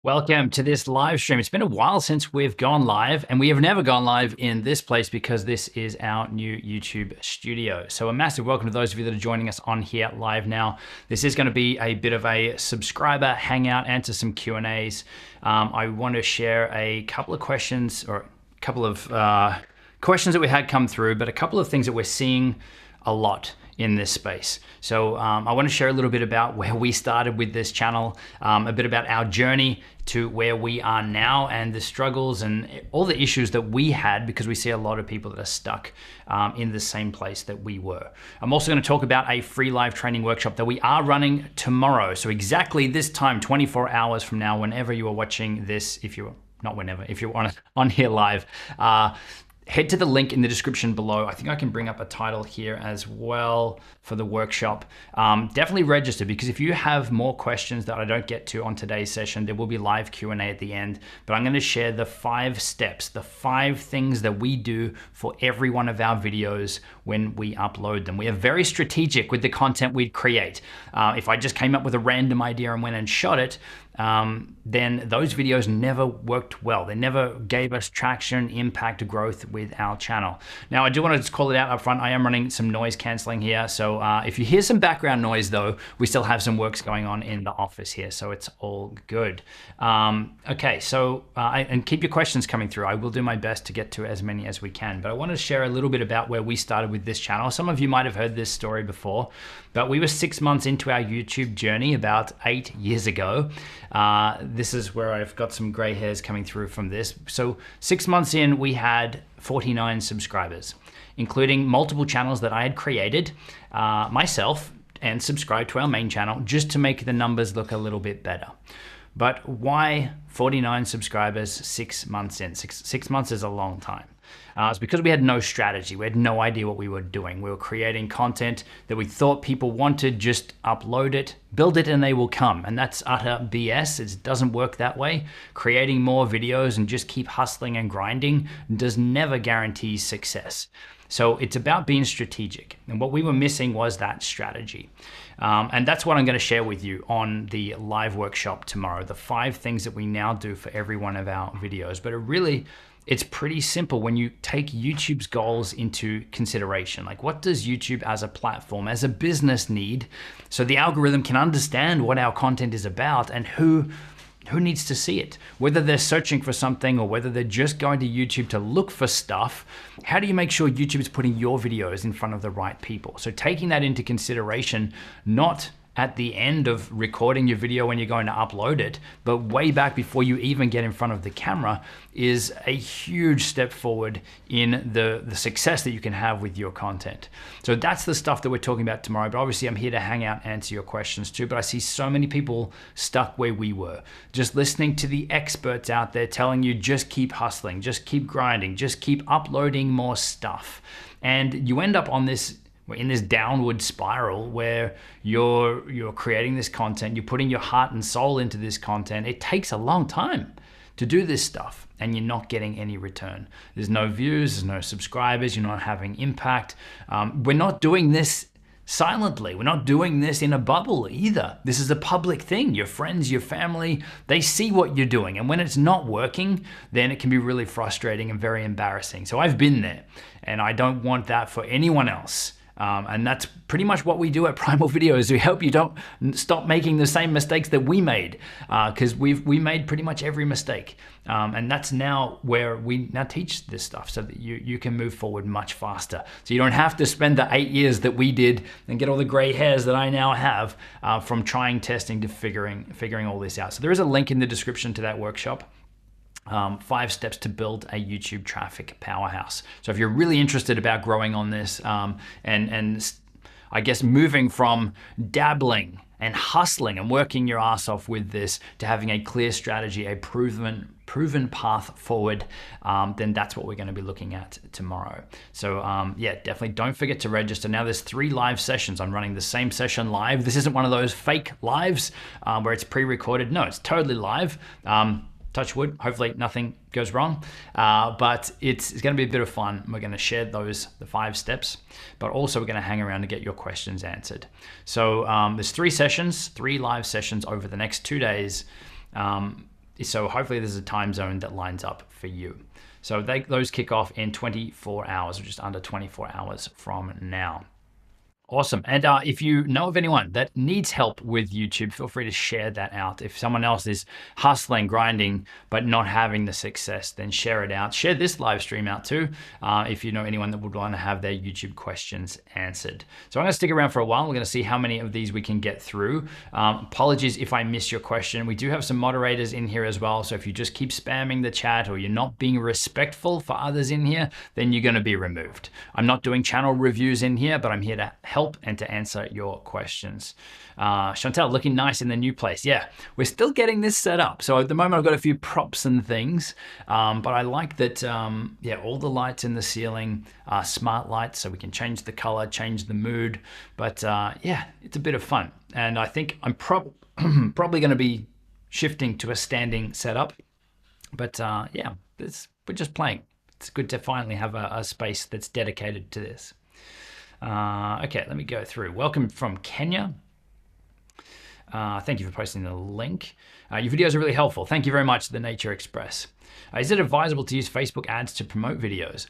Welcome to this live stream. It's been a while since we've gone live, and we have never gone live in this place because this is our new YouTube studio. So a massive welcome to those of you that are joining us on here live now. This is going to be a bit of a subscriber hangout, answer some Q&As. I want to share a couple of questions or a couple of questions that we had come through, but a couple of things that we're seeing a lot in this space. So I want to share a little bit about where we started with this channel, a bit about our journey to where we are now and the struggles and all the issues that we had, because we see a lot of people that are stuck in the same place that we were. I'm also going to talk about a free live training workshop that we are running tomorrow. So exactly this time, 24 hours from now, whenever you are watching this, if you're not whenever, if you're on here live, head to the link in the description below. I think I can bring up a title here as well for the workshop. Definitely register, because if you have more questions that I don't get to on today's session, there will be live Q&A at the end. But I'm going to share the 5 steps, the 5 things that we do for every one of our videos when we upload them. We are very strategic with the content we create. If I just came up with a random idea and went and shot it, then those videos never worked well. They never gave us traction, impact, growth with our channel. Now, I do want to just call it out up front. I am running some noise canceling here. So if you hear some background noise though, we still have some works going on in the office here. So it's all good. Okay, so, and keep your questions coming through. I will do my best to get to as many as we can, but I want to share a little bit about where we started with this channel. Some of you might have heard this story before, but we were 6 months into our YouTube journey about 8 years ago. This is where I've got some gray hairs coming through from this. So 6 months in, we had 49 subscribers, including multiple channels that I had created myself and subscribed to our main channel just to make the numbers look a little bit better. But why 49 subscribers 6 months in? Six months is a long time. It's because we had no strategy. We had no idea what we were doing. We were creating content that we thought people wanted, just upload it, build it, and they will come. And that's utter BS. It doesn't work that way. Creating more videos and just keep hustling and grinding does never guarantee success. So it's about being strategic. And what we were missing was that strategy. And that's what I'm going to share with you on the live workshop tomorrow. The 5 things that we now do for every one of our videos. But it's pretty simple when you take YouTube's goals into consideration. Like, what does YouTube as a platform, as a business need, so the algorithm can understand what our content is about and who needs to see it? Whether they're searching for something or whether they're just going to YouTube to look for stuff, how do you make sure YouTube is putting your videos in front of the right people? So taking that into consideration, not at the end of recording your video when you're going to upload it, but way back before you even get in front of the camera, is a huge step forward in the success that you can have with your content. So that's the stuff that we're talking about tomorrow. But obviously I'm here to hang out and answer your questions too. But I see so many people stuck where we were, just listening to the experts out there telling you just keep hustling, just keep grinding, just keep uploading more stuff. And you end up on this, we're in this downward spiral where you're creating this content, you're putting your heart and soul into this content. It takes a long time to do this stuff and you're not getting any return. There's no views, there's no subscribers, you're not having impact. We're not doing this silently. We're not doing this in a bubble either. This is a public thing. Your friends, your family, they see what you're doing. And when it's not working, then it can be really frustrating and very embarrassing. So I've been there and I don't want that for anyone else. And that's pretty much what we do at Primal Videos. We hope you don't stop making the same mistakes that we made, because we made pretty much every mistake. And that's now where we now teach this stuff so that you can move forward much faster. So you don't have to spend the 8 years that we did and get all the gray hairs that I now have from trying, testing to figuring all this out. So there is a link in the description to that workshop. 5 steps to build a YouTube traffic powerhouse. So if you're really interested about growing on this and I guess moving from dabbling and hustling and working your ass off with this to having a clear strategy, a proven path forward, then that's what we're going to be looking at tomorrow. So yeah, definitely don't forget to register. Now there's 3 live sessions. I'm running the same session live. This isn't one of those fake lives where it's pre-recorded. No, it's totally live. Touch wood, hopefully nothing goes wrong, but it's going to be a bit of fun. We're going to share the 5 steps, but also we're going to hang around to get your questions answered. So there's 3 live sessions over the next 2 days. So hopefully there's a time zone that lines up for you. So those kick off in 24 hours, or just under 24 hours from now. Awesome. And if you know of anyone that needs help with YouTube, feel free to share that out. If someone else is hustling, grinding, but not having the success, then share it out. Share this live stream out too, if you know anyone that would want to have their YouTube questions answered. So I'm going to stick around for a while. We're going to see how many of these we can get through. Apologies if I miss your question. We do have some moderators in here as well. So if you just keep spamming the chat or you're not being respectful for others in here, then you're going to be removed. I'm not doing channel reviews in here, but I'm here to help and to answer your questions. Chantel, looking nice in the new place. Yeah, we're still getting this set up. So at the moment I've got a few props and things, but I like that, yeah, all the lights in the ceiling are smart lights, so we can change the color, change the mood. But yeah, it's a bit of fun. And I think I'm probably going to be shifting to a standing setup. But yeah, we're just playing. It's good to finally have a space that's dedicated to this. Okay, let me go through. Welcome from Kenya. Thank you for posting the link. Your videos are really helpful. Thank you very much, The Nature Express. Is it advisable to use Facebook ads to promote videos?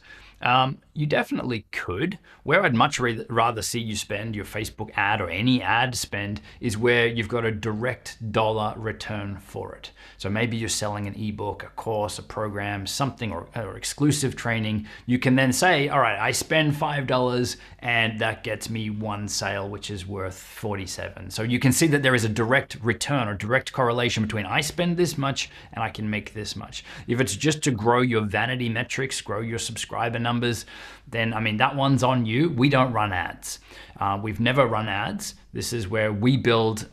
You definitely could. Where I'd much rather see you spend your Facebook ad or any ad spend is where you've got a direct dollar return for it. So maybe you're selling an ebook, a course, a program, something, or exclusive training. You can then say, all right, I spend $5 and that gets me one sale, which is worth 47. So you can see that there is a direct return or direct correlation between I spend this much and I can make this much. If it's just to grow your vanity metrics, grow your subscriber numbers, then I mean, that one's on you. We don't run ads. We've never run ads. This is where we build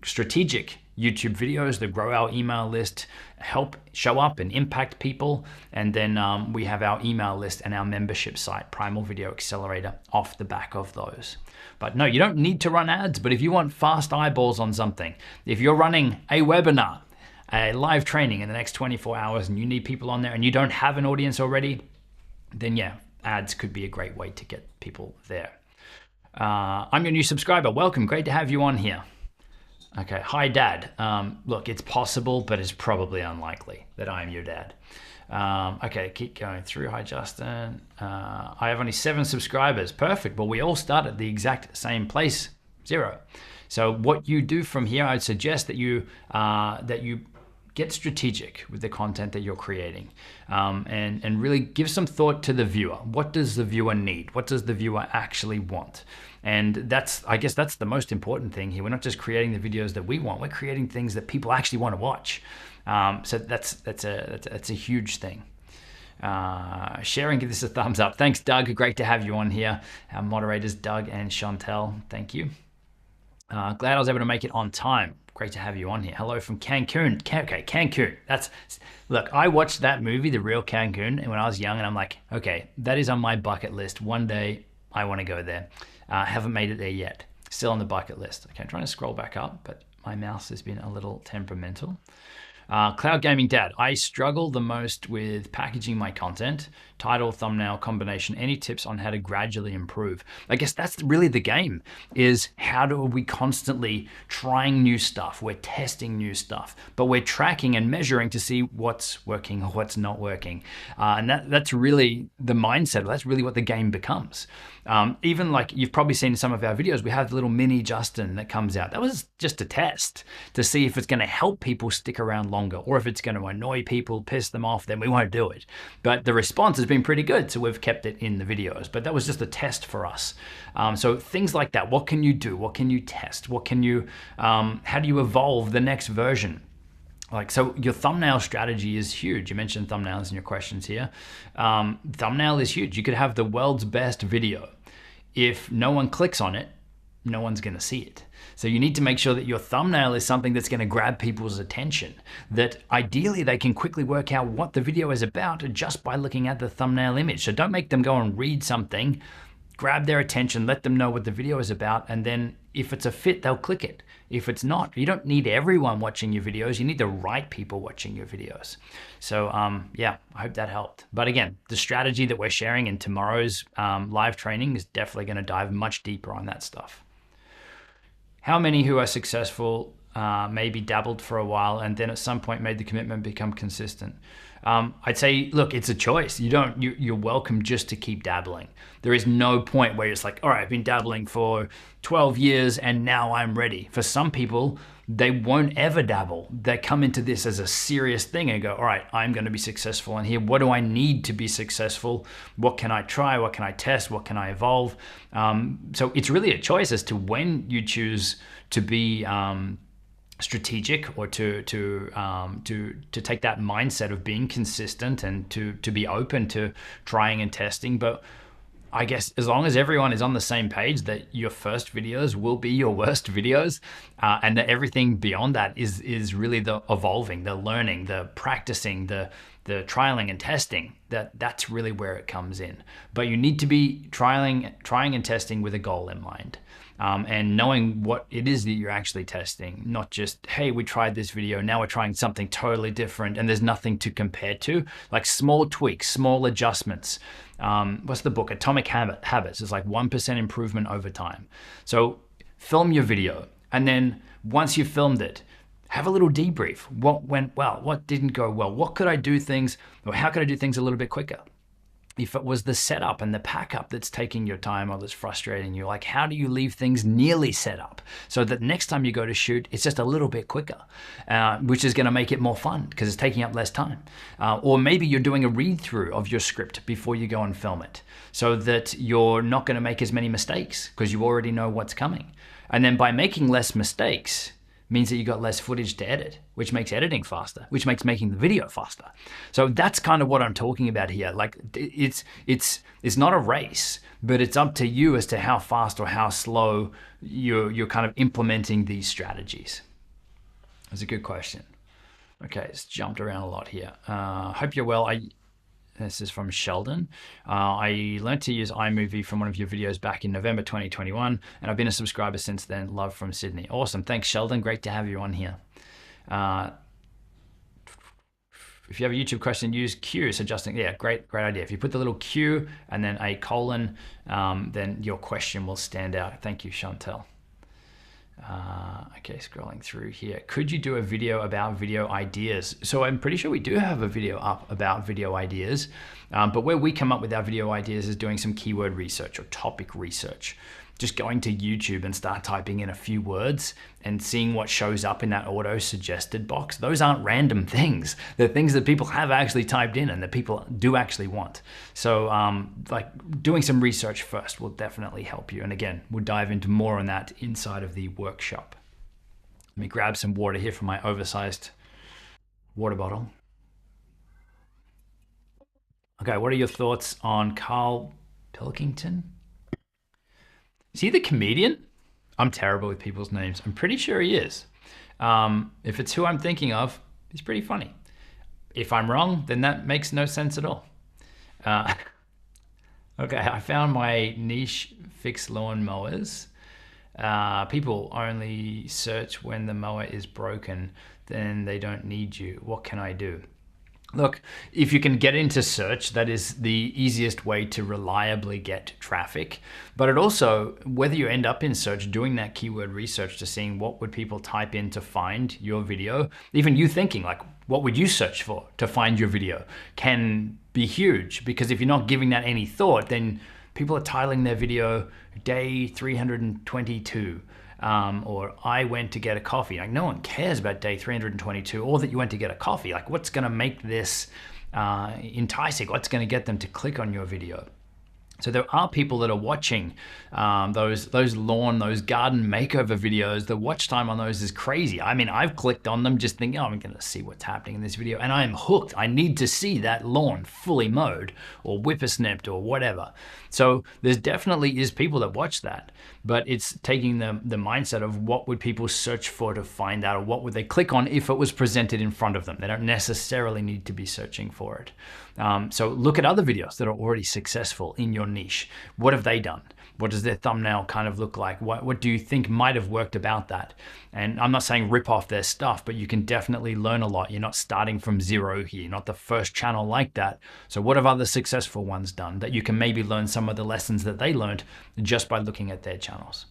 strategic YouTube videos that grow our email list, help show up and impact people. And then we have our email list and our membership site, Primal Video Accelerator, off the back of those. But no, you don't need to run ads. But if you want fast eyeballs on something, if you're running a webinar, a live training in the next 24 hours and you need people on there and you don't have an audience already, then yeah, ads could be a great way to get people there. I'm your new subscriber. Welcome. Great to have you on here. Okay. Hi, Dad. Look, it's possible, but it's probably unlikely that I'm your dad. Okay, keep going through. Hi, Justin. I have only 7 subscribers. Perfect. Well, we all start at the exact same place, 0. So what you do from here, I'd suggest that you get strategic with the content that you're creating, and really give some thought to the viewer. What does the viewer need? What does the viewer actually want? And I guess that's the most important thing here. We're not just creating the videos that we want. We're creating things that people actually want to watch. So that's a huge thing. Sharing, give this a thumbs up. Thanks, Doug. Great to have you on here. Our moderators, Doug and Chantel. Thank you. Glad I was able to make it on time. Great to have you on here. Hello from Cancun. Okay, Cancun. Look, I watched that movie, The Real Cancun, when I was young, and I'm like, okay, that is on my bucket list. One day I want to go there. Haven't made it there yet. Still on the bucket list. Okay, I'm trying to scroll back up, but my mouse has been a little temperamental. Cloud Gaming Dad, I struggle the most with packaging my content, title, thumbnail, combination. Any tips on how to gradually improve? I guess that's really the game, is how do we constantly trying new stuff? We're testing new stuff, but we're tracking and measuring to see what's working or what's not working. And that's really the mindset. That's really what the game becomes. Even like you've probably seen in some of our videos, we have the little mini Justin that comes out. That was just a test to see if it's going to help people stick around longer, or if it's going to annoy people, piss them off, then we won't do it. But the response has been pretty good, so we've kept it in the videos. But that was just a test for us. So things like that. What can you do? What can you test? What can you? How do you evolve the next version? So your thumbnail strategy is huge. You mentioned thumbnails in your questions here. Thumbnail is huge. You could have the world's best video. If no one clicks on it, no one's going to see it. So you need to make sure that your thumbnail is something that's going to grab people's attention, that ideally they can quickly work out what the video is about just by looking at the thumbnail image. So don't make them go and read something. Grab their attention, let them know what the video is about, and then if it's a fit, they'll click it. If it's not, you don't need everyone watching your videos. You need the right people watching your videos. So yeah, I hope that helped. But again, the strategy that we're sharing in tomorrow's live training is definitely going to dive much deeper on that stuff. How many who are successful maybe dabbled for a while, and then at some point made the commitment, become consistent. I'd say, look, it's a choice. You're welcome just to keep dabbling. There is no point where it's like, all right, I've been dabbling for 12 years and now I'm ready. For some people, they won't ever dabble. They come into this as a serious thing and go, all right, I'm going to be successful in here. What do I need to be successful? What can I try? What can I test? What can I evolve? So it's really a choice as to when you choose to be strategic, or to take that mindset of being consistent and to be open to trying and testing. But I guess as long as everyone is on the same page that your first videos will be your worst videos, and that everything beyond that is really the evolving, the learning, the practicing, the trialing and testing, that's really where it comes in. But you need to be trying and testing with a goal in mind. And knowing what it is that you're actually testing, not just, hey, we tried this video, now we're trying something totally different and there's nothing to compare to. Like small tweaks, small adjustments. What's the book? Atomic Habits. It's like 1% improvement over time. So film your video, and then once you've filmed it, have a little debrief. What went well? What didn't go well? What could I do things, or how could I do things a little bit quicker? If it was the setup and the pack up that's taking your time or that's frustrating you, like how do you leave things nearly set up so that next time you go to shoot, it's just a little bit quicker, which is going to make it more fun because it's taking up less time. Or maybe you're doing a read through of your script before you go and film it so that you're not going to make as many mistakes because you already know what's coming. And then by making less mistakes, means that you got less footage to edit, which makes editing faster, which makes making the video faster. So that's kind of what I'm talking about here. Like it's not a race, but it's up to you as to how fast or how slow you're kind of implementing these strategies. That's a good question. Okay, it's jumped around a lot here. Hope you're well. This is from Sheldon. I learned to use iMovie from one of your videos back in November 2021, and I've been a subscriber since then. Love from Sydney. Awesome. Thanks, Sheldon. Great to have you on here. If you have a YouTube question, use Q suggesting, yeah, great idea. If you put the little Q and then a colon, then your question will stand out. Thank you, Chantel. Okay, scrolling through here. Could you do a video about video ideas? So I'm pretty sure we do have a video up about video ideas, but where we come up with our video ideas is doing some keyword research or topic research. Just going to YouTube and start typing in a few words and seeing what shows up in that auto suggested box. Those aren't random things. They're things that people have actually typed in and that people do actually want. So like doing some research first will definitely help you. And again, we'll dive into more on that inside of the workshop. Let me grab some water here from my oversized water bottle. Okay, what are your thoughts on Carl Pilkington? Is he the comedian? I'm terrible with people's names. I'm pretty sure he is. If it's who I'm thinking of, he's pretty funny. If I'm wrong, then that makes no sense at all. Okay, I found my niche fixed lawn mowers. People only search when the mower is broken, then they don't need you. What can I do? Look, if you can get into search, that is the easiest way to reliably get traffic. But it also, whether you end up in search, doing that keyword research to seeing what would people type in to find your video, even you thinking like, what would you search for to find your video, can be huge. Because if you're not giving that any thought, then people are titling their video day 322. Or I went to get a coffee. Like no one cares about day 322 or that you went to get a coffee. Like what's going to make this enticing? What's going to get them to click on your video? So there are people that are watching those lawn, those garden makeover videos. The watch time on those is crazy. I mean, I've clicked on them just thinking, oh, I'm going to see what's happening in this video. And I'm hooked. I need to see that lawn fully mowed or whippersnipped or whatever. So there's definitely is people that watch that. But it's taking the mindset of what would people search for to find out, or what would they click on if it was presented in front of them. They don't necessarily need to be searching for it. So look at other videos that are already successful in your niche. What have they done? What does their thumbnail kind of look like? What do you think might have worked about that? And I'm not saying rip off their stuff, but you can definitely learn a lot. You're not starting from zero here. You're not the first channel like that. So what have other successful ones done that you can maybe learn some of the lessons that they learned just by looking at their channels?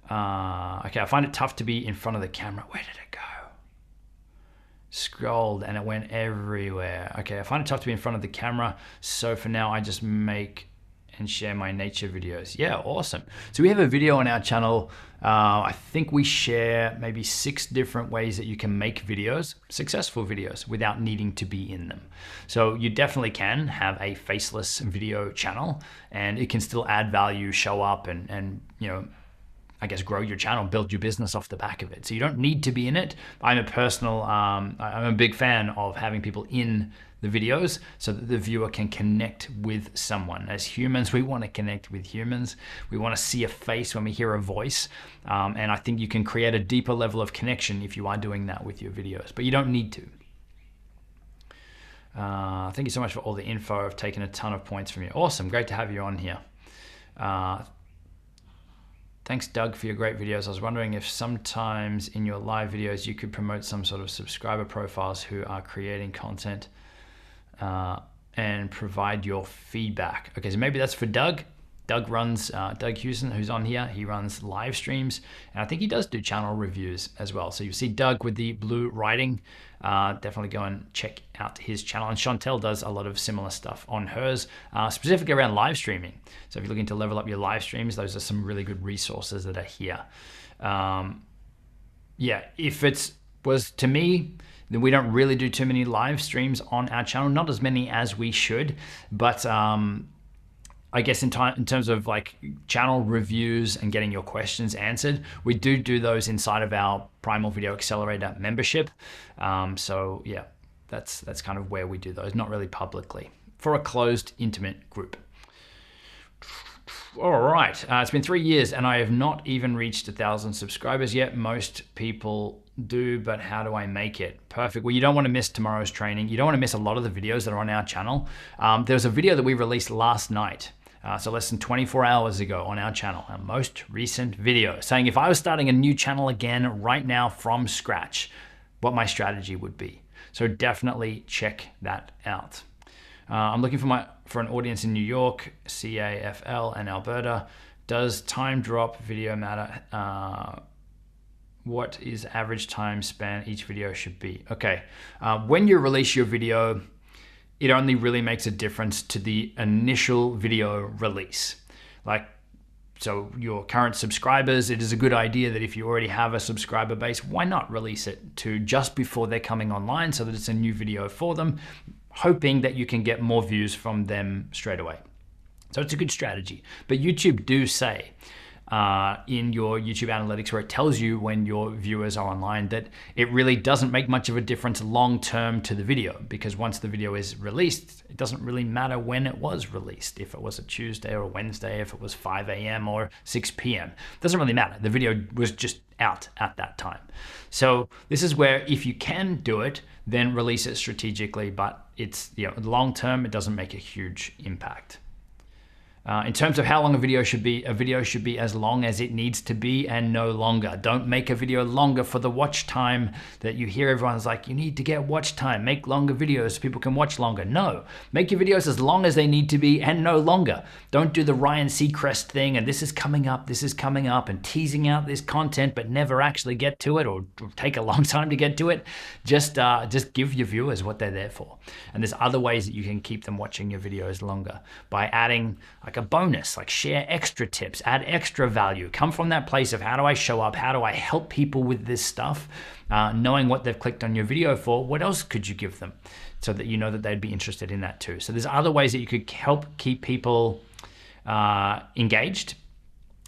Okay, I find it tough to be in front of the camera. Where did it go? Scrolled and it went everywhere. Okay, I find it tough to be in front of the camera. So for now, I just make and share my nature videos. Yeah, awesome. So we have a video on our channel. I think we share maybe 6 different ways that you can make videos, successful videos, without needing to be in them. So you definitely can have a faceless video channel and it can still add value, show up and you know, I guess grow your channel, build your business off the back of it. So you don't need to be in it. I'm a big fan of having people in the videos so that the viewer can connect with someone. As humans, we want to connect with humans. We want to see a face when we hear a voice. And I think you can create a deeper level of connection if you are doing that with your videos, but you don't need to. Thank you so much for all the info. I've taken a ton of points from you. Awesome, great to have you on here. Thanks, Doug, for your great videos. I was wondering if sometimes in your live videos you could promote some sort of subscriber profiles who are creating content and provide your feedback. Okay, so maybe that's for Doug. Doug runs, Doug Houston, who's on here, he runs live streams, and I think he does do channel reviews as well. So you see Doug with the blue writing, definitely go and check out his channel. And Chantel does a lot of similar stuff on hers, specifically around live streaming. So if you're looking to level up your live streams, those are some really good resources that are here. Yeah, if it was to me, then we don't really do too many live streams on our channel, not as many as we should, but I guess in terms of like channel reviews and getting your questions answered, we do those inside of our Primal Video Accelerator membership. So yeah, that's kind of where we do those, not really publicly, for a closed, intimate group. All right, it's been 3 years and I have not even reached 1,000 subscribers yet. Most people do, but how do I make it? Perfect. Well, you don't want to miss tomorrow's training. You don't want to miss a lot of the videos that are on our channel. There's a video that we released last night. So less than 24 hours ago on our channel, our most recent video, saying if I was starting a new channel again right now from scratch, what my strategy would be. So definitely check that out. I'm looking for an audience in New York, CAFL, and Alberta. Does time drop video matter? What is average time span each video should be? Okay, when you release your video, it only really makes a difference to the initial video release. So your current subscribers, it is a good idea that if you already have a subscriber base, why not release it to just before they're coming online so that it's a new video for them, hoping that you can get more views from them straight away. So it's a good strategy. But YouTube do say in your YouTube analytics, where it tells you when your viewers are online, that it really doesn't make much of a difference long term to the video, because once the video is released, it doesn't really matter when it was released. If it was a Tuesday or a Wednesday, if it was 5 a.m. or 6 p.m. It doesn't really matter. The video was just out at that time. So this is where if you can do it, then release it strategically, but it's, long term, it doesn't make a huge impact. In terms of how long a video should be as long as it needs to be and no longer. Don't make a video longer for the watch time that you hear everyone's like, you need to get watch time, make longer videos so people can watch longer. No, make your videos as long as they need to be and no longer. Don't do the Ryan Seacrest thing and this is coming up and teasing out this content but never actually get to it, or take a long time to get to it. Just give your viewers what they're there for. And there's other ways that you can keep them watching your videos longer by adding like a bonus, like share extra tips, add extra value, come from that place of how do I show up, how do I help people with this stuff, knowing what they've clicked on your video for, what else could you give them so that you know that they'd be interested in that too. So there's other ways that you could help keep people engaged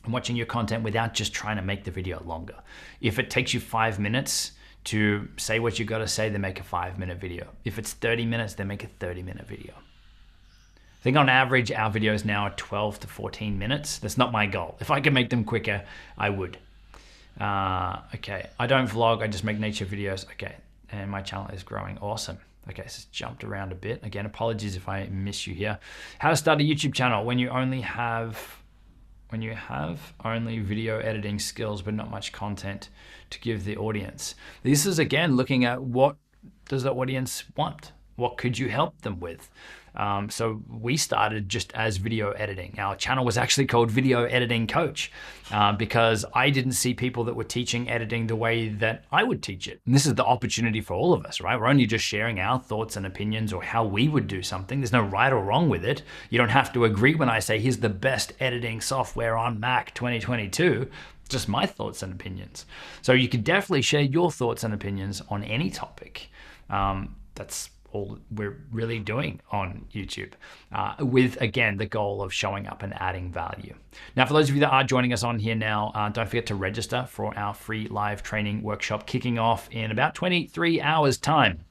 and watching your content without just trying to make the video longer. If it takes you 5 minutes to say what you got to say, then make a 5-minute video. If it's 30 minutes, then make a 30-minute video. I think on average, our videos now are 12 to 14 minutes. That's not my goal. If I could make them quicker, I would. Okay, I don't vlog, I just make nature videos. Okay, and my channel is growing. Awesome. Okay, so it's jumped around a bit. Again, apologies if I miss you here. How to start a YouTube channel when you have only video editing skills but not much content to give the audience. This is again looking at what does the audience want? What could you help them with? So we started just as video editing. Our channel was actually called Video Editing Coach because I didn't see people that were teaching editing the way that I would teach it. And this is the opportunity for all of us, right? We're only just sharing our thoughts and opinions or how we would do something. There's no right or wrong with it. You don't have to agree when I say, here's the best editing software on Mac 2022. Just my thoughts and opinions. So you could definitely share your thoughts and opinions on any topic. That's all we're really doing on YouTube with, again, the goal of showing up and adding value. Now, for those of you that are joining us on here now, don't forget to register for our free live training workshop kicking off in about 23 hours time.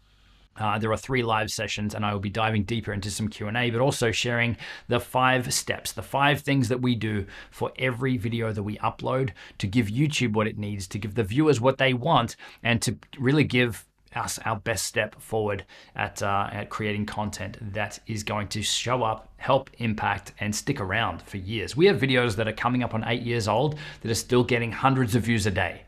There are 3 live sessions, and I will be diving deeper into some Q&A, but also sharing the 5 steps, the 5 things that we do for every video that we upload to give YouTube what it needs, to give the viewers what they want, and to really give us our best step forward at creating content that is going to show up, help, impact, and stick around for years. We have videos that are coming up on 8 years old that are still getting hundreds of views a day.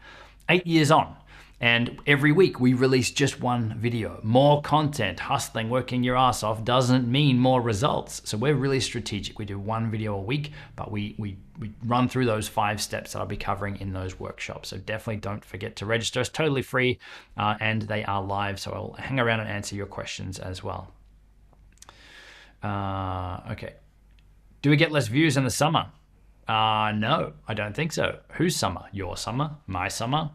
8 years on. And every week we release just one video. More content, hustling, working your ass off doesn't mean more results. So we're really strategic. We do one video a week, but we run through those 5 steps that I'll be covering in those workshops. So definitely don't forget to register. It's totally free and they are live. So I'll hang around and answer your questions as well. Okay. Do we get less views in the summer? No, I don't think so. Whose summer? Your summer? My summer?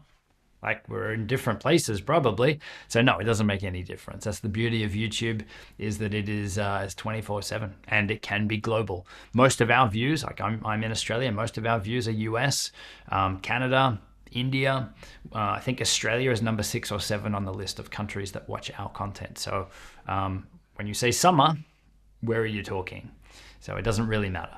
Like, we're in different places probably. So no, it doesn't make any difference. That's the beauty of YouTube, is that it is 24/7 and it can be global. Most of our views, like I'm in Australia, most of our views are US, Canada, India. I think Australia is number 6 or 7 on the list of countries that watch our content. So when you say summer, where are you talking? So it doesn't really matter.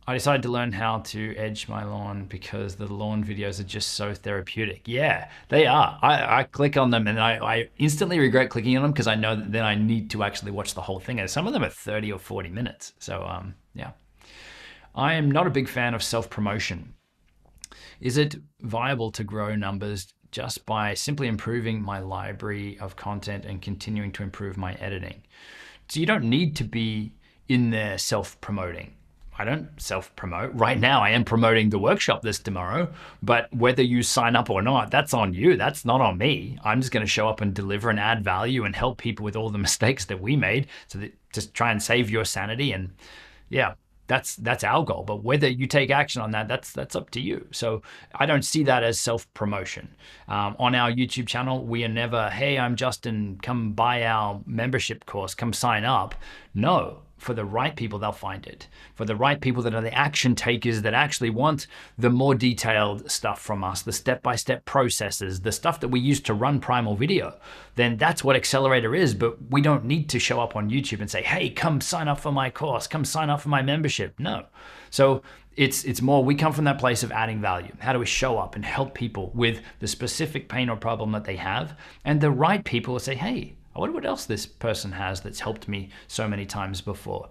I decided to learn how to edge my lawn because the lawn videos are just so therapeutic. Yeah, they are. I click on them and I instantly regret clicking on them because I know that then I need to actually watch the whole thing. And some of them are 30 or 40 minutes. So yeah. I am not a big fan of self-promotion. Is it viable to grow numbers just by simply improving my library of content and continuing to improve my editing? So you don't need to be in there self-promoting. I don't self-promote. Right now, I am promoting the workshop this tomorrow, but whether you sign up or not, that's on you. That's not on me. I'm just going to show up and deliver and add value and help people with all the mistakes that we made, so that just try and save your sanity. And yeah, that's our goal. But whether you take action on that, that's up to you. So I don't see that as self-promotion. On our YouTube channel, we are never, hey, I'm Justin, come buy our membership course, come sign up. No. For the right people, they'll find it. For the right people that are the action takers that actually want the more detailed stuff from us, the step-by-step processes, the stuff that we use to run Primal Video, then that's what Accelerator is. But we don't need to show up on YouTube and say, hey, come sign up for my course, come sign up for my membership. No. So it's more, we come from that place of adding value. How do we show up and help people with the specific pain or problem that they have? And the right people will say, hey, I wonder what else this person has that's helped me so many times before.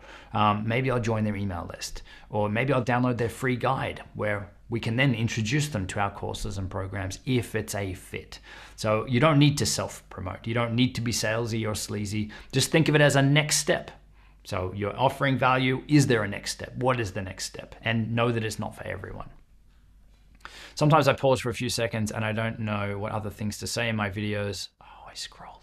Maybe I'll join their email list, or maybe I'll download their free guide where we can then introduce them to our courses and programs if it's a fit. So you don't need to self-promote. You don't need to be salesy or sleazy. Just think of it as a next step. So you're offering value. Is there a next step? What is the next step? And know that it's not for everyone. Sometimes I pause for a few seconds and I don't know what other things to say in my videos. Oh, I scrolled.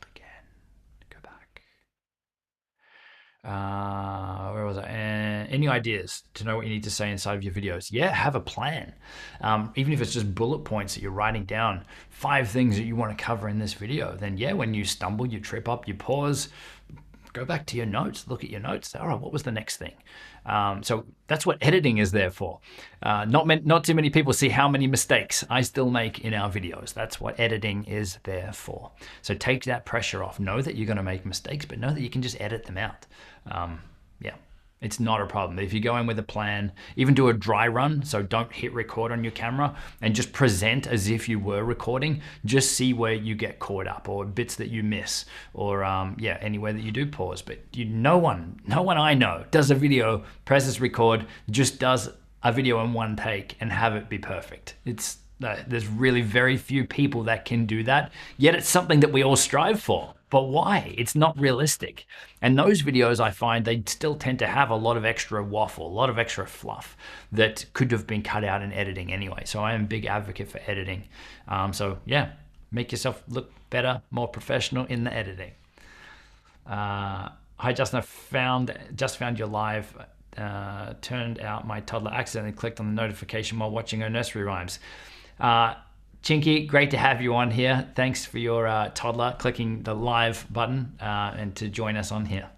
Where was I? Any ideas to know what you need to say inside of your videos? Yeah, have a plan. Even if it's just bullet points that you're writing down, 5 things that you want to cover in this video, then yeah, when you stumble, you trip up, you pause, go back to your notes, look at your notes. All right, what was the next thing? So that's what editing is there for. Not too many people see how many mistakes I still make in our videos. That's what editing is there for. So take that pressure off. Know that you're going to make mistakes, but know that you can just edit them out. Yeah, it's not a problem. If you go in with a plan, even do a dry run, so don't hit record on your camera and just present as if you were recording. Just see where you get caught up or bits that you miss, or yeah, anywhere that you do pause. But no one I know does a video, presses record, just does a video in one take and have it be perfect. There's really very few people that can do that, yet it's something that we all strive for. But why? It's not realistic. And those videos, I find, they still tend to have a lot of extra waffle, a lot of extra fluff that could have been cut out in editing anyway. So I am a big advocate for editing. So yeah, make yourself look better, more professional in the editing. Hi Justin, just found your live. Turned out my toddler accidentally clicked on the notification while watching her nursery rhymes. Chinky, great to have you on here. Thanks for your toddler clicking the live button and to join us on here.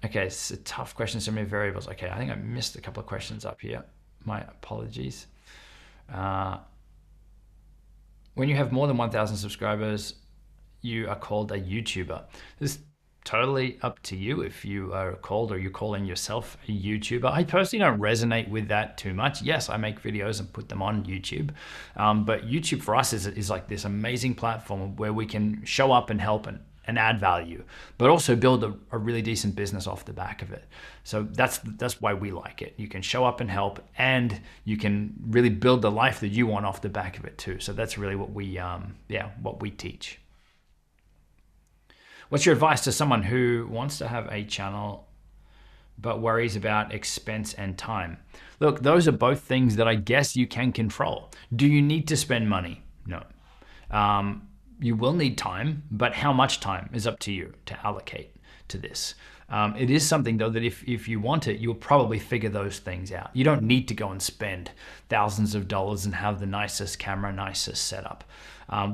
Okay, it's a tough question, so many variables. Okay, I think I missed a couple of questions up here. My apologies. When you have more than 1,000 subscribers, you are called a YouTuber. This is totally up to you if you are called or you're calling yourself a YouTuber. I personally don't resonate with that too much. Yes, I make videos and put them on YouTube, but YouTube for us is like this amazing platform where we can show up and help and add value, but also build a really decent business off the back of it. So that's why we like it. You can show up and help, and you can really build the life that you want off the back of it too. So that's really what we teach. What's your advice to someone who wants to have a channel but worries about expense and time? Look, those are both things that I guess you can control. Do you need to spend money? No. You will need time, but how much time is up to you to allocate to this. It is something though that if you want it, you'll probably figure those things out. You don't need to go and spend thousands of dollars and have the nicest camera, nicest setup.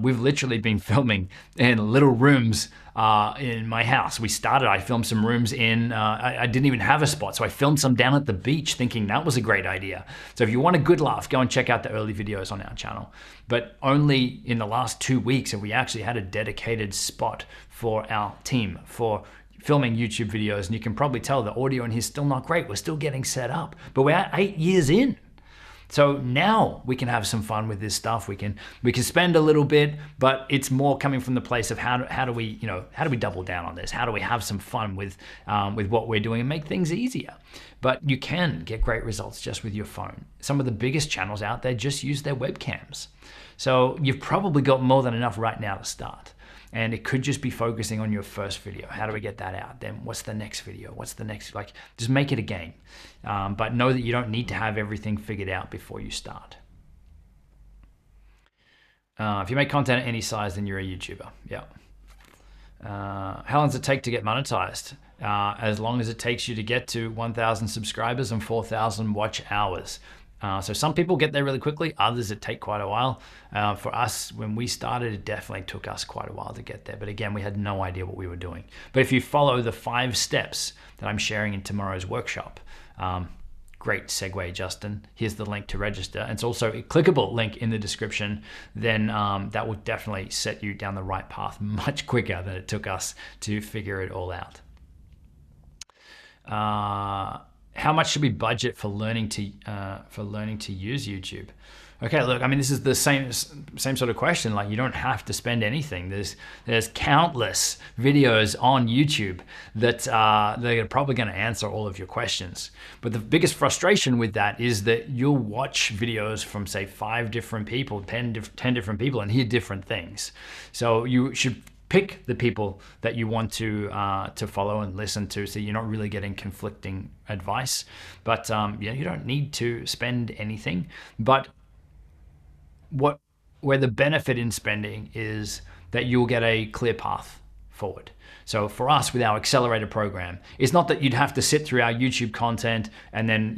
We've literally been filming in little rooms in my house. I filmed some rooms in, I didn't even have a spot, so I filmed some down at the beach thinking that was a great idea. So if you want a good laugh, go and check out the early videos on our channel. But only in the last 2 weeks have we actually had a dedicated spot for our team for filming YouTube videos. And you can probably tell the audio in here is still not great. We're still getting set up, but we're 8 years in. So now we can have some fun with this stuff. We can spend a little bit, but it's more coming from the place of how do we double down on this? How do we have some fun with what we're doing and make things easier? But you can get great results just with your phone. Some of the biggest channels out there just use their webcams. So you've probably got more than enough right now to start. And it could just be focusing on your first video. How do we get that out? Then what's the next video? What's the next, just make it a game. But know that you don't need to have everything figured out before you start. If you make content at any size, then you're a YouTuber. Yeah. How long does it take to get monetized? As long as it takes you to get to 1,000 subscribers and 4,000 watch hours. So some people get there really quickly, others it take quite a while. For us, when we started, it definitely took us quite a while to get there. But again, we had no idea what we were doing. But if you follow the 5 steps that I'm sharing in tomorrow's workshop, great segue, Justin. Here's the link to register. And it's also a clickable link in the description. Then that will definitely set you down the right path much quicker than it took us to figure it all out. How much should we budget for learning to use YouTube? Okay, look, I mean, this is the same sort of question. Like, you don't have to spend anything. There's countless videos on YouTube that they're probably going to answer all of your questions. But the biggest frustration with that is that you'll watch videos from, say, 5 different people, 10 different people, and hear different things. So you should pick the people that you want to follow and listen to, so you're not really getting conflicting advice. But you don't need to spend anything. But where the benefit in spending is that you'll get a clear path forward. So for us, with our accelerator program, it's not that you'd have to sit through our YouTube content and then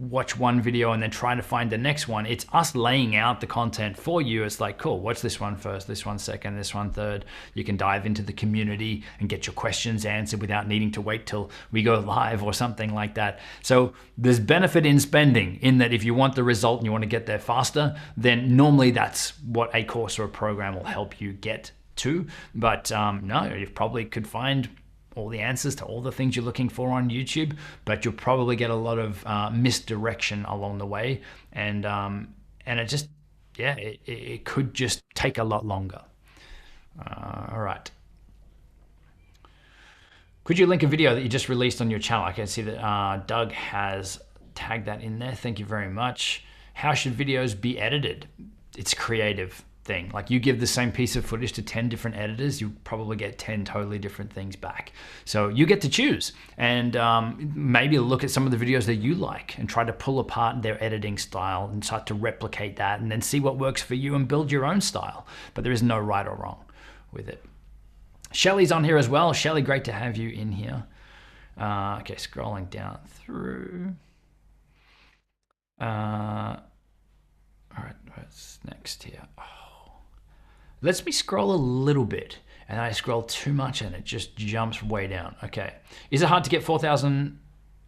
watch one video and then try to find the next one. It's us laying out the content for you. It's like, cool, watch this one first, this one second, this one third. You can dive into the community and get your questions answered without needing to wait till we go live or something like that. So there's benefit in spending, in that if you want the result and you want to get there faster, then normally that's what a course or a program will help you get to. But no, you probably could find all the answers to all the things you're looking for on YouTube, but you'll probably get a lot of misdirection along the way, and it just, it could just take a lot longer. All right. Could you link a video that you just released on your channel? I can see that Doug has tagged that in there. Thank you very much. How should videos be edited? It's creative. thing. Like you give the same piece of footage to 10 different editors, you probably get 10 totally different things back. So you get to choose, and maybe look at some of the videos that you like and try to pull apart their editing style and start to replicate that, and then see what works for you and build your own style. But there is no right or wrong with it. Shelly's on here as well. Shelly, great to have you in here. Okay, scrolling down through. All right, what's next here? Oh, lets me scroll a little bit, and I scroll too much and it just jumps way down. Okay, is it hard to get 4,000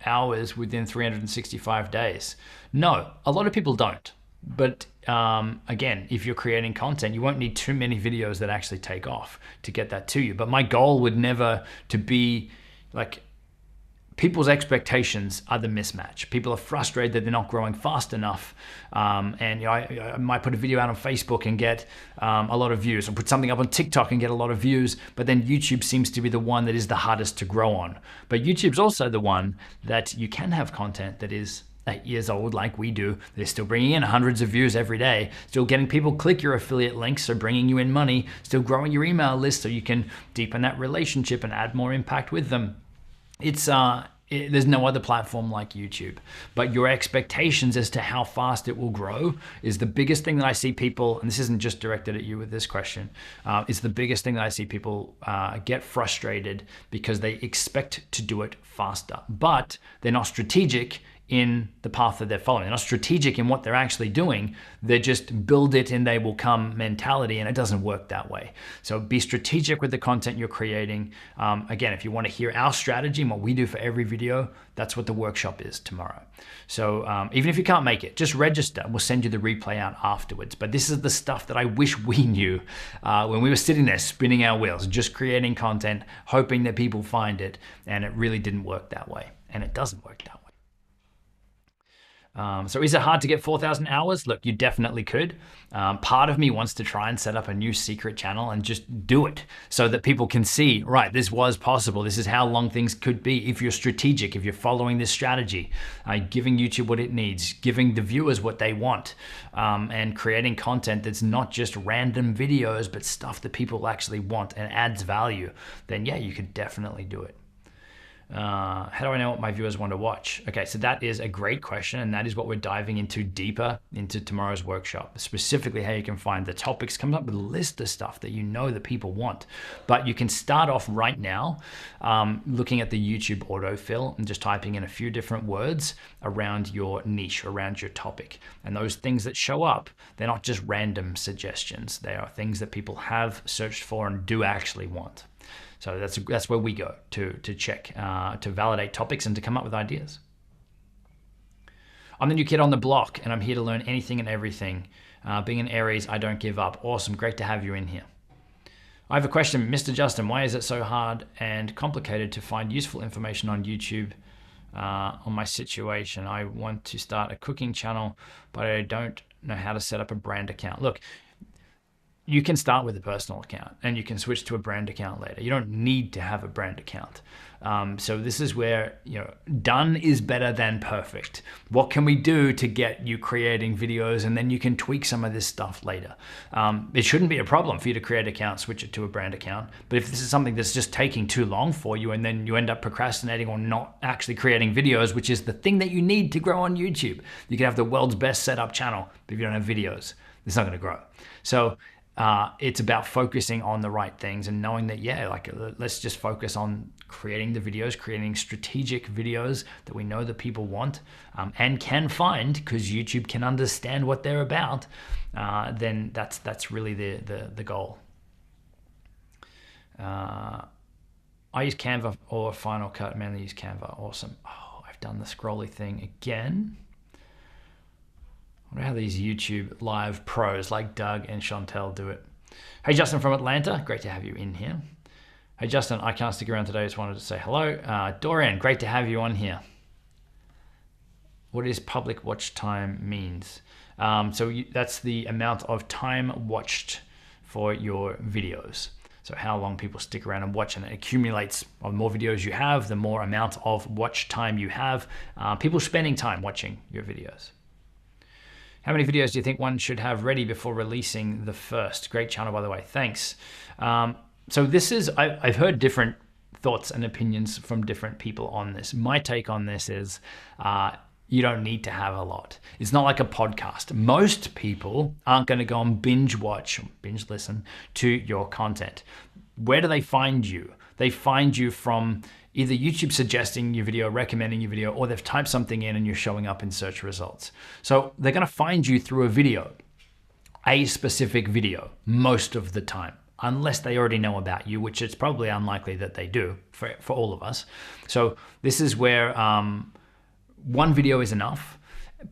hours within 365 days? No, a lot of people don't. But again, if you're creating content, you won't need too many videos that actually take off to get that to you. But my goal would never to be like, people's expectations are the mismatch. People are frustrated that they're not growing fast enough. And you know, I might put a video out on Facebook and get a lot of views, or put something up on TikTok and get a lot of views, but then YouTube seems to be the one that is the hardest to grow on. But YouTube's also the one that you can have content that is 8 years old like we do. They're still bringing in hundreds of views every day, still getting people click your affiliate links, so bringing you in money, still growing your email list so you can deepen that relationship and add more impact with them. It's there's no other platform like YouTube. But your expectations as to how fast it will grow is the biggest thing that I see people, and this isn't just directed at you with this question, it's the biggest thing that I see people get frustrated because they expect to do it faster, but they're not strategic in the path that they're following. They're not strategic in what they're actually doing. They just build it and they will come mentality, and it doesn't work that way. So be strategic with the content you're creating. Again, if you want to hear our strategy and what we do for every video, that's what the workshop is tomorrow. So even if you can't make it, just register. We'll send you the replay out afterwards. But this is the stuff that I wish we knew when we were sitting there spinning our wheels, just creating content, hoping that people find it, and it really didn't work that way. And it doesn't work that way. So is it hard to get 4,000 hours? Look, you definitely could. Part of me wants to try and set up a new secret channel and just do it so that people can see, right, this was possible. This is how long things could be if you're strategic, if you're following this strategy, giving YouTube what it needs, giving the viewers what they want, and creating content that's not just random videos, but stuff that people actually want and adds value. Then yeah, you could definitely do it. How do I know what my viewers want to watch? Okay, so that is a great question, and that is what we're diving into deeper into tomorrow's workshop. Specifically how you can find the topics, comes up with a list of stuff that you know that people want. But you can start off right now looking at the YouTube autofill and just typing in a few different words around your niche, around your topic. And those things that show up, they're not just random suggestions. They are things that people have searched for and do actually want. So that's where we go to check, to validate topics and to come up with ideas. I'm the new kid on the block, and I'm here to learn anything and everything. Being an Aries, I don't give up. Awesome, great to have you in here. I have a question, Mr. Justin. Why is it so hard and complicated to find useful information on YouTube on my situation? I want to start a cooking channel, but I don't know how to set up a brand account. Look, you can start with a personal account and you can switch to a brand account later. You don't need to have a brand account. So this is where, you know, done is better than perfect. What can we do to get you creating videos, and then you can tweak some of this stuff later. It shouldn't be a problem for you to create an account, switch it to a brand account. But if this is something that's just taking too long for you, and then you end up procrastinating or not actually creating videos, which is the thing that you need to grow on YouTube. You can have the world's best set up channel, but if you don't have videos, it's not gonna grow. So it's about focusing on the right things and knowing that, yeah, like let's just focus on creating the videos, creating strategic videos that we know that people want and can find, because YouTube can understand what they're about. Then that's really the goal. I use Canva or Final Cut, mainly use Canva. Awesome. Oh, I've done the scrolly thing again. I wonder how these YouTube live pros like Doug and Chantel do it. Hey, Justin from Atlanta. Great to have you in here. Hey, Justin, I can't stick around today. Just wanted to say hello. Dorian, great to have you on here. What does public watch time means? That's the amount of time watched for your videos. So how long people stick around and watch, and it accumulates. The more videos you have, the more amount of watch time you have. People spending time watching your videos. How many videos do you think one should have ready before releasing the first? Great channel, by the way. Thanks. So this is, I've heard different thoughts and opinions from different people on this. My take on this is you don't need to have a lot. It's not like a podcast. Most people aren't going to go and binge watch, binge listen to your content. Where do they find you? They find you from either YouTube suggesting your video, recommending your video, or they've typed something in and you're showing up in search results. So they're going to find you through a specific video, most of the time, unless they already know about you, which it's probably unlikely that they do for all of us. So this is where one video is enough.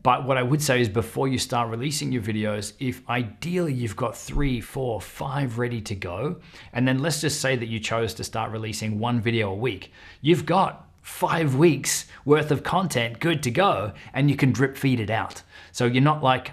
But what I would say is before you start releasing your videos, if ideally you've got 3, 4, 5 ready to go, and then let's just say that you chose to start releasing 1 video a week, you've got 5 weeks worth of content good to go, and you can drip feed it out. So you're not like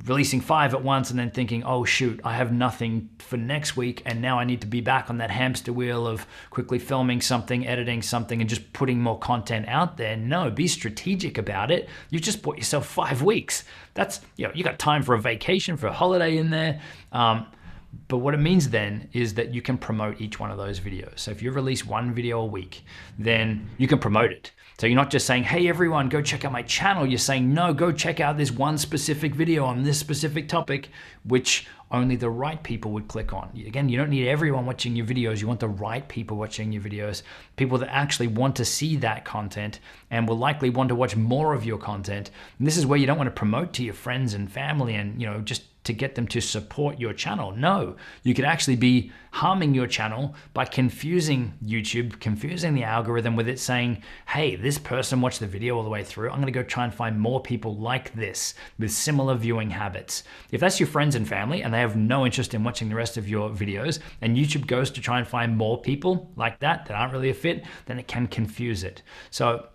releasing 5 at once and then thinking, oh shoot, I have nothing for next week and now I need to be back on that hamster wheel of quickly filming something, editing something, and just putting more content out there. No, be strategic about it. You just bought yourself 5 weeks. That's, you got time for a vacation, for a holiday in there. But what it means then is that you can promote each one of those videos. So if you release 1 video a week, then you can promote it. So you're not just saying, hey everyone, go check out my channel. You're saying, no, go check out this one specific video on this specific topic, which only the right people would click on. Again, you don't need everyone watching your videos. You want the right people watching your videos, people that actually want to see that content and will likely want to watch more of your content. And this is where you don't want to promote to your friends and family and, just to get them to support your channel. No, you could actually be harming your channel by confusing YouTube, confusing the algorithm with it saying, hey, this person watched the video all the way through. I'm going to go try and find more people like this with similar viewing habits. If that's your friends and family and they have no interest in watching the rest of your videos and YouTube goes to try and find more people like that aren't really a fit, then it can confuse it. So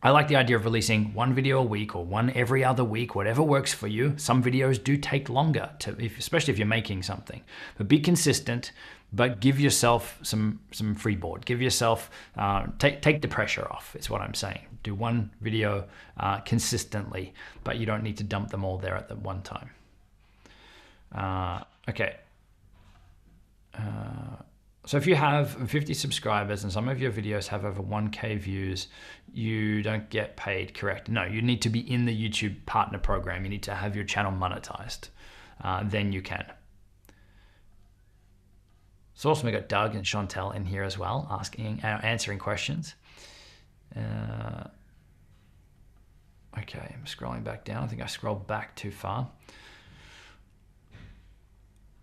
I like the idea of releasing 1 video a week or 1 every other week, whatever works for you. Some videos do take longer, especially if you're making something. But be consistent, but give yourself some freeboard. Give yourself, take the pressure off, is what I'm saying. Do 1 video consistently, but you don't need to dump them all there at the one time. Okay. So if you have 50 subscribers and some of your videos have over 1K views, you don't get paid, correct? No, you need to be in the YouTube partner program. You need to have your channel monetized. Then you can. So also we got Doug and Chantel in here as well, answering questions. Okay, I'm scrolling back down. I think I scrolled back too far.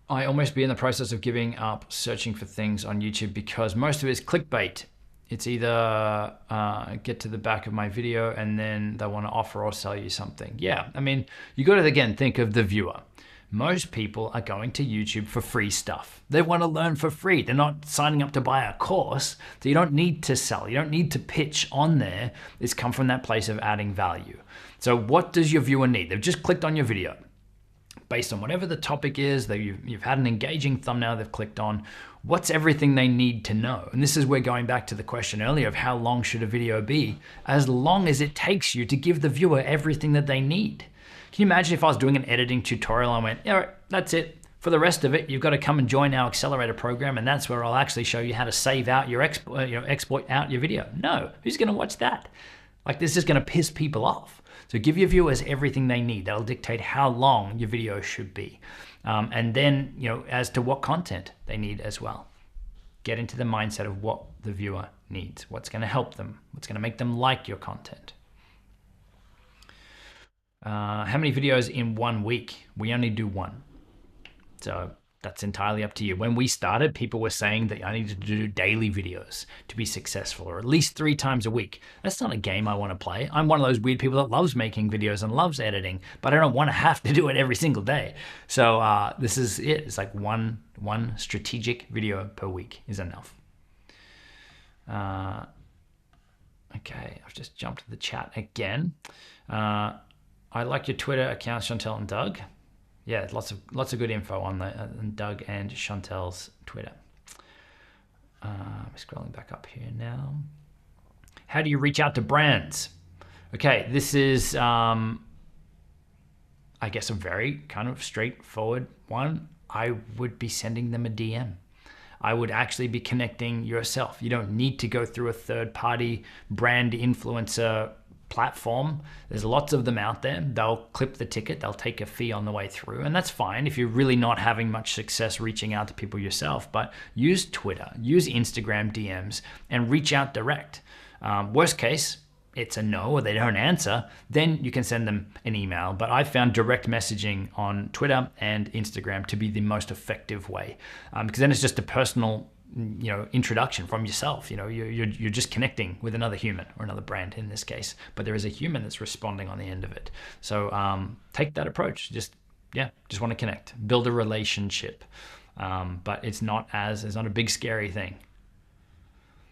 I almost be in the process of giving up searching for things on YouTube because most of it is clickbait. It's either get to the back of my video and then they want to offer or sell you something. Yeah, I mean, you got to, again, think of the viewer. Most people are going to YouTube for free stuff. They want to learn for free. They're not signing up to buy a course. So you don't need to sell. You don't need to pitch on there. It's come from that place of adding value. So what does your viewer need? They've just clicked on your video. Based on whatever the topic is, that you've had an engaging thumbnail they've clicked on, what's everything they need to know? And this is where going back to the question earlier of how long should a video be? As long as it takes you to give the viewer everything that they need. Can you imagine if I was doing an editing tutorial and I went, all right, that's it. For the rest of it, you've got to come and join our accelerator program, and that's where I'll actually show you how to save out your export out your video. No, who's going to watch that? Like, this is going to piss people off. So give your viewers everything they need. That'll dictate how long your video should be. And then, as to what content they need as well. Get into the mindset of what the viewer needs, what's going to help them, what's going to make them like your content. How many videos in 1 week? We only do 1. So that's entirely up to you. When we started, people were saying that I needed to do daily videos to be successful, or at least 3 times a week. That's not a game I want to play. I'm one of those weird people that loves making videos and loves editing, but I don't want to have to do it every single day. So this is it. It's like one strategic video per week is enough. Okay, I've just jumped to the chat again. I like your Twitter accounts, Chantel and Doug. Yeah, lots of good info on Doug and Chantel's Twitter. I'm scrolling back up here now. How do you reach out to brands? Okay, this is I guess a very kind of straightforward one, I would be sending them a DM. I would actually be connecting yourself. You don't need to go through a third-party brand influencer platform. There's lots of them out there. They'll clip the ticket, they'll take a fee on the way through, and that's fine if you're really not having much success reaching out to people yourself. But use Twitter, use Instagram DMs, and reach out direct. Worst case, it's a no or they don't answer, then you can send them an email. But I found direct messaging on Twitter and Instagram to be the most effective way, because then it's just a personal introduction from yourself. You're just connecting with another human, or another brand in this case, but there is a human that's responding on the end of it. So take that approach. Just want to connect, build a relationship. But it's not a big scary thing.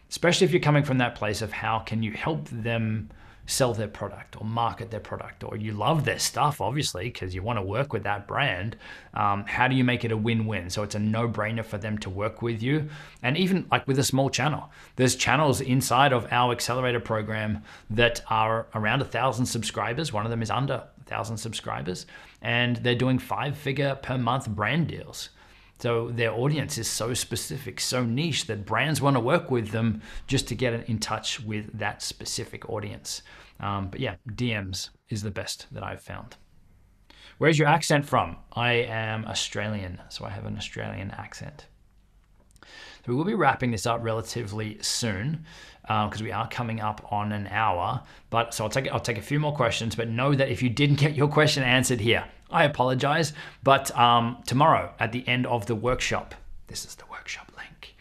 Especially if you're coming from that place of how can you help them sell their product or market their product, or you love their stuff, obviously, because you want to work with that brand. How do you make it a win-win? So it's a no-brainer for them to work with you. And even like with a small channel, there's channels inside of our accelerator program that are around 1,000 subscribers. One of them is under 1,000 subscribers, and they're doing 5-figure per month brand deals. So their audience is so specific, so niche, that brands want to work with them just to get in touch with that specific audience. But yeah, DMs is the best that I've found. Where's your accent from? I am Australian, so I have an Australian accent. So we will be wrapping this up relatively soon, because we are coming up on an hour. But so I'll take a few more questions, but know that if you didn't get your question answered here, I apologize. But tomorrow at the end of the workshop, this is the workshop link,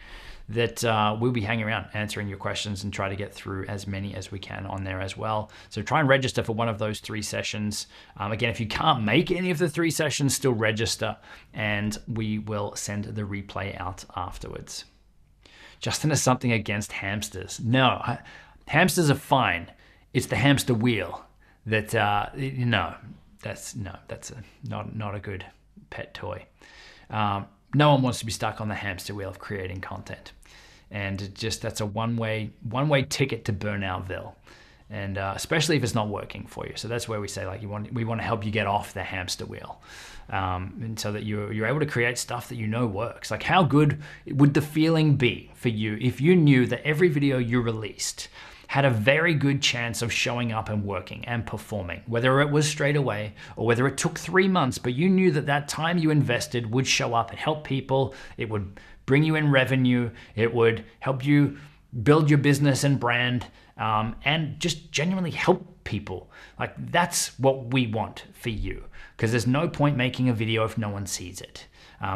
that we'll be hanging around answering your questions and try to get through as many as we can on there as well. So try and register for one of those 3 sessions. Again, if you can't make any of the 3 sessions, still register, and we will send the replay out afterwards. Justin has something against hamsters. No, hamsters are fine. It's the hamster wheel that, that's not a good pet toy. No one wants to be stuck on the hamster wheel of creating content. And that's a one-way ticket to Burnoutville. And especially if it's not working for you. So that's where we say, like, we want to help you get off the hamster wheel. And so that you're able to create stuff that works. Like, how good would the feeling be for you if you knew that every video you released had a very good chance of showing up and working and performing, whether it was straight away or whether it took 3 months, but you knew that time you invested would show up and help people, it would bring you in revenue, it would help you build your business and brand, and just genuinely help people. Like, that's what we want for you, because there's no point making a video if no one sees it.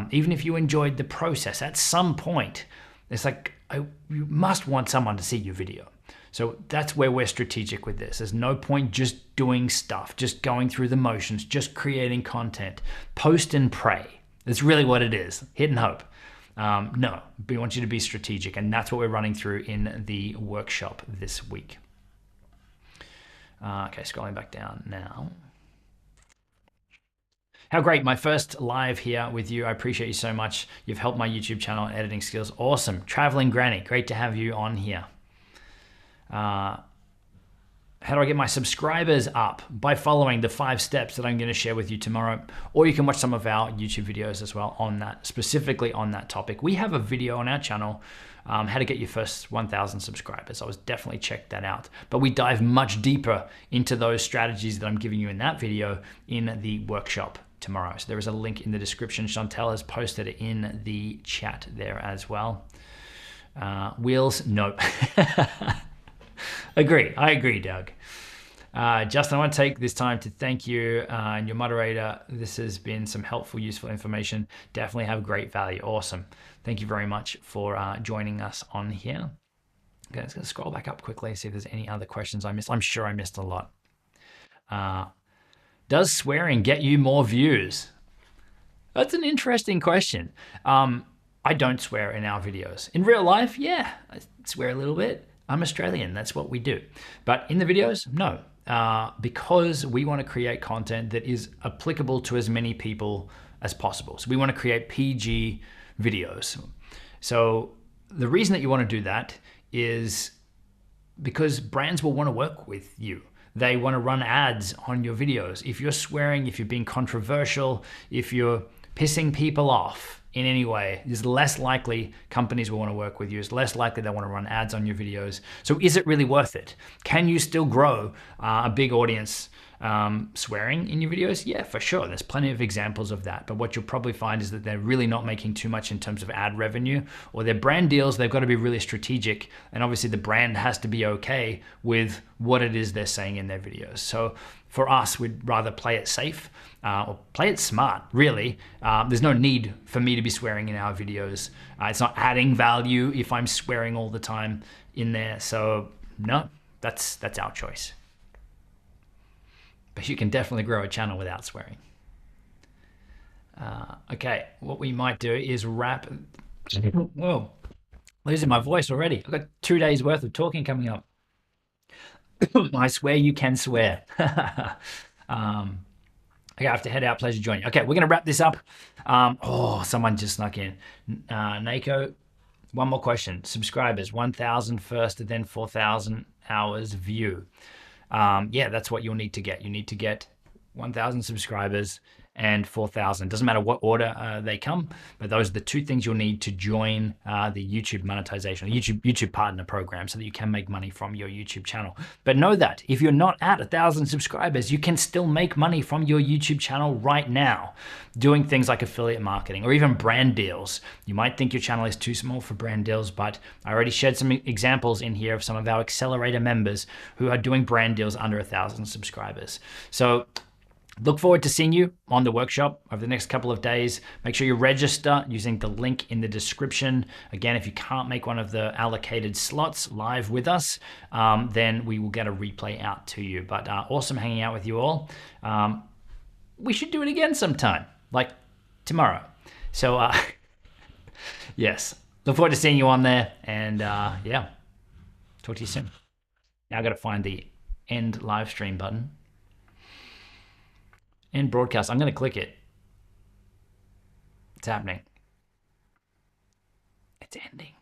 Even if you enjoyed the process, at some point, it's like, you must want someone to see your video. So that's where we're strategic with this. There's no point just doing stuff, just going through the motions, just creating content. Post and pray. That's really what it is. Hit and hope. No, we want you to be strategic, and that's what we're running through in the workshop this week. Okay, scrolling back down now. How great, my first live here with you. I appreciate you so much. You've helped my YouTube channel and editing skills. Awesome. Traveling Granny, great to have you on here. How do I get my subscribers up? By following the 5 steps that I'm going to share with you tomorrow, or you can watch some of our YouTube videos as well on that, specifically on that topic. We have a video on our channel, how to get your first 1,000 subscribers. I was definitely check that out. But we dive much deeper into those strategies that I'm giving you in that video in the workshop tomorrow. So there is a link in the description. Chantel has posted it in the chat there as well. Wheels, nope. I agree, Doug. Justin, I want to take this time to thank you and your moderator. This has been some helpful, useful information. Definitely have great value. Awesome. Thank you very much for joining us on here. Okay, let's scroll back up quickly, see if there's any other questions I missed. I'm sure I missed a lot. Does swearing get you more views? That's an interesting question. I don't swear in our videos. In real life, yeah, I swear a little bit. I'm Australian, that's what we do. But in the videos, no. Because we want to create content that is applicable to as many people as possible. So we want to create PG videos. So the reason that you want to do that is because brands will want to work with you. they want to run ads on your videos. If you're swearing, if you're being controversial, if you're pissing people off in any way, it's less likely companies will want to work with you. It's less likely they want to run ads on your videos. So is it really worth it? Can you still grow a big audience swearing in your videos? Yeah, for sure. There's plenty of examples of that. But what you'll probably find is that they're really not making too much in terms of ad revenue, or their brand deals. They've got to be really strategic. And obviously the brand has to be okay with what it is they're saying in their videos. So for us, we'd rather play it safe or play it smart, really. There's no need for me to be swearing in our videos. It's not adding value if I'm swearing all the time in there. So no, that's our choice. But you can definitely grow a channel without swearing. Okay, what we might do is wrap. Whoa, losing my voice already. I've got 2 days worth of talking coming up. I swear you can swear. Okay, I have to head out. Pleasure joining. Okay, we're going to wrap this up. Oh, someone just snuck in. Nako, one more question. Subscribers, 1,000 first, and then 4,000 hours view. Yeah, that's what you'll need to get. You need to get 1,000 subscribers and 4,000. Doesn't matter what order they come, but those are the 2 things you'll need to join the YouTube monetization, YouTube partner program, so that you can make money from your YouTube channel. But know that if you're not at 1,000 subscribers, you can still make money from your YouTube channel right now, doing things like affiliate marketing or even brand deals. You might think your channel is too small for brand deals, but I already shared some examples in here of some of our accelerator members who are doing brand deals under 1,000 subscribers. So look forward to seeing you on the workshop over the next couple of days. Make sure you register using the link in the description. Again, if you can't make one of the allocated slots live with us, then we will get a replay out to you. But awesome hanging out with you all. We should do it again sometime, like tomorrow. So yes, look forward to seeing you on there. And yeah, talk to you soon. Now I got to find the end live stream button. End broadcast. I'm going to click it. It's happening. It's ending.